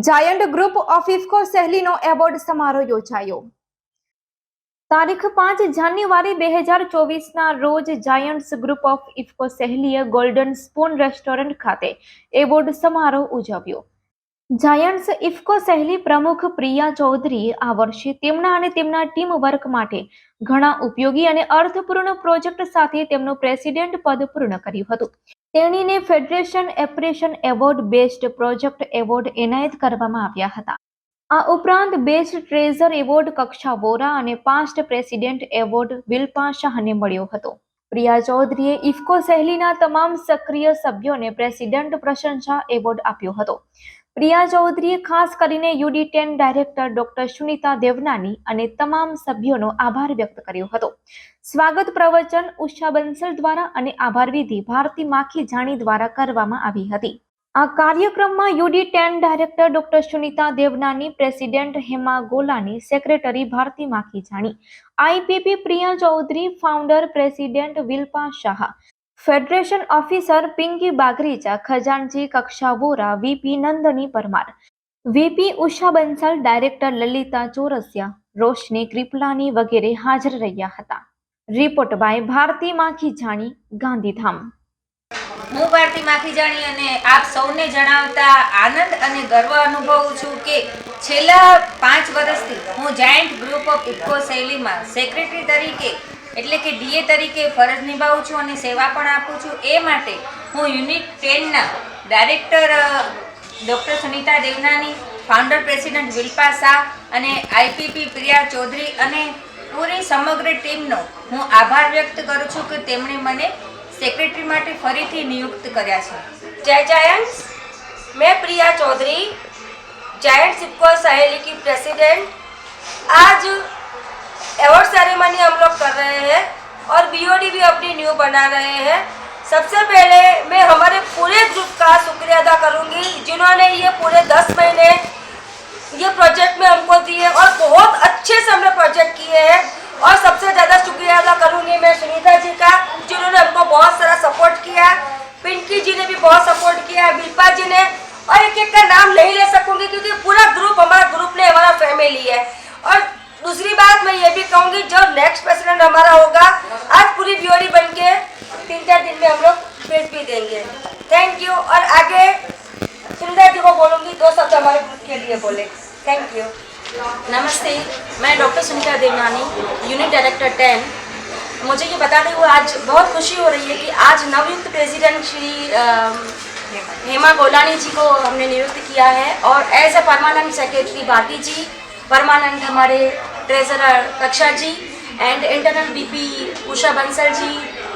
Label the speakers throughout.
Speaker 1: Giant group of IFFCO સહેલીનો award સમારોહ યોજાયો. તારીખ 5 જાન્યુઆરી 2024ના રોજ જાયન્ટ્સ ગ્રુપ ઓફ ઇફકો સહેલીએ ગોલ્ડન સ્પૂન રેસ્ટોરન્ટ ખાતે એવોર્ડ સમારોહ ઉજવ્યો. જાયન્ટ્સ ઇફકો સહેલી પ્રમુખ પ્રિયા ચૌધરીએ આ વર્ષે તેમના અને તેમના ટીમ વર્ક માટે ઘણા ઉપયોગી અને અર્થપૂર્ણ પ્રોજેક્ટ સાથે તેમનું પ્રેસિડેન્ટ પદ પૂર્ણ કર્યું હતું. તેણીને federation appreciation award, best project award એનાયત કરવામાં આવ્યા હતા. આ ઉપરાંત બેસ્ટ ટ્રેઝર એવોર્ડ કક્ષા વોરા અને પાસ્ટ પ્રેસિડેન્ટ એવોર્ડ વિલ્પા શાહને મળ્યો હતો. પ્રિયા ચૌધરીએ ઇફકો સહેલીના તમામ સક્રિય સભ્યોને પ્રેસિડેન્ટ પ્રશંસા એવોર્ડ આપ્યો હતો. પ્રિયા ચૌધરીએ ખાસ કરીને UD10 director doctor Sunita Devnani અને તમામ સભ્યોનો આભાર વ્યક્ત કર્યો હતો. સ્વાગત પ્રવચન ઉષા બંસલ દ્વારા અને આભાર વિધિ ભારતી માખીજાણી દ્વારા કરવામાં આવી હતી. આ કાર્યક્રમમાં UD10 director doctor Sunita Devnani, president Hema Golani, secretary Bharati Makhijani, IPP Priya Chaudhary, founder president Vilpa Shah, federation officer Pinky Bagricha, ખજાનચી Kaksha Vora VP Nandini Parmar, VP Usha Bansal, director Lalita Chaurasia, Roshni Kriplani વગેરે હાજર રહ્યા હતા. Report by Bharati Makhijani, Gandhidham.
Speaker 2: હું ભારતી માખીજાણી અને આપ સૌને જણાવતા આનંદ અને ગર્વ અનુભવું છું કે છેલ્લા 5 વર્ષથી હું જાયન્ટ ગ્રુપ ઓફ ઇફકો સહેલીમાં સેક્રેટરી તરીકે એટલે કે DA તરીકે ફરજ નિભાવું છું અને સેવા પણ આપું છું. એ માટે હું યુનિટ 10ના director doctor Sunita Devnani, founder president Vilpa Shah અને IPP પ્રિયા ચૌધરી અને પૂરી સમગ્ર ટીમનો હું આભાર વ્યક્ત કરું છું કે તેમણે મને सेक्रेटरी माटे फरीथी नियुक्त कर्या छे.
Speaker 3: जय जायंट्स, मैं प्रिया चौधरी, जायंट्स इफको सहेली की प्रेसिडेंट. आज अवार्ड सेरेमनी हम लोग कर रहे हैं और BOD भी अपनी न्यू बना रहे हैं. सबसे पहले मैं हमारे पूरे ग्रुप का शुक्रिया अदा करूंगी जिन्होंने ये पूरे 10 महीने ये प्रोजेक्ट में हमको दिए और बहुत अच्छे से हमने प्रोजेक्ट किए हैं. और सबसे ज़्यादा शुक्रिया अदा करूंगी मैं सुनीता जी का, जिन्होंने हमको बहुत सारा सपोर्ट किया. पिंकी जी ने भी बहुत सपोर्ट किया, विल्पा जी ने, और एक एक का नाम नहीं ले सकूंगी क्योंकि पूरा ग्रुप हमारा ग्रुप ने हमारा फैमिली है. और दूसरी बात मैं ये भी कहूँगी, जो नेक्स्ट प्रेसिडेंट हमारा होगा आज पूरी BOD बन के 3-4 दिन में हम लोग भेज भी देंगे. Thank you. और आगे सुनीता जी को बोलूँगी 2 शब्द हमारे ग्रुप के लिए बोले. Thank you.
Speaker 4: नमस्ते, मैं doctor Sunita Devnani, unit director 10. मुझे ये बताते हुए आज बहुत खुशी हो रही है कि आज नवयुक्त प्रेसिडेंट श्री हेमा गोलानी जी को हमने नियुक्त किया है और as a permanent secretary Bharati ji, permanent हमारे treasurer Kaksha ji and internal VP Usha Bansal ji,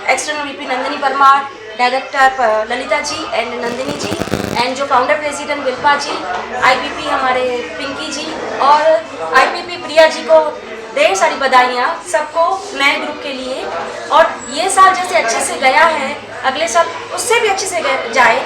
Speaker 4: external VP Nandini Parmar, director Lalita ji and Nandini ji, and जो founder president Vilpa ji, IPP हमारे पिंकी जी और IPP प्रिया जी को ढेर सारी बधाइयाँ सबको नए ग्रुप के लिए. और ये साल जैसे अच्छे से गया है, अगले साल उससे भी अच्छे से जाए.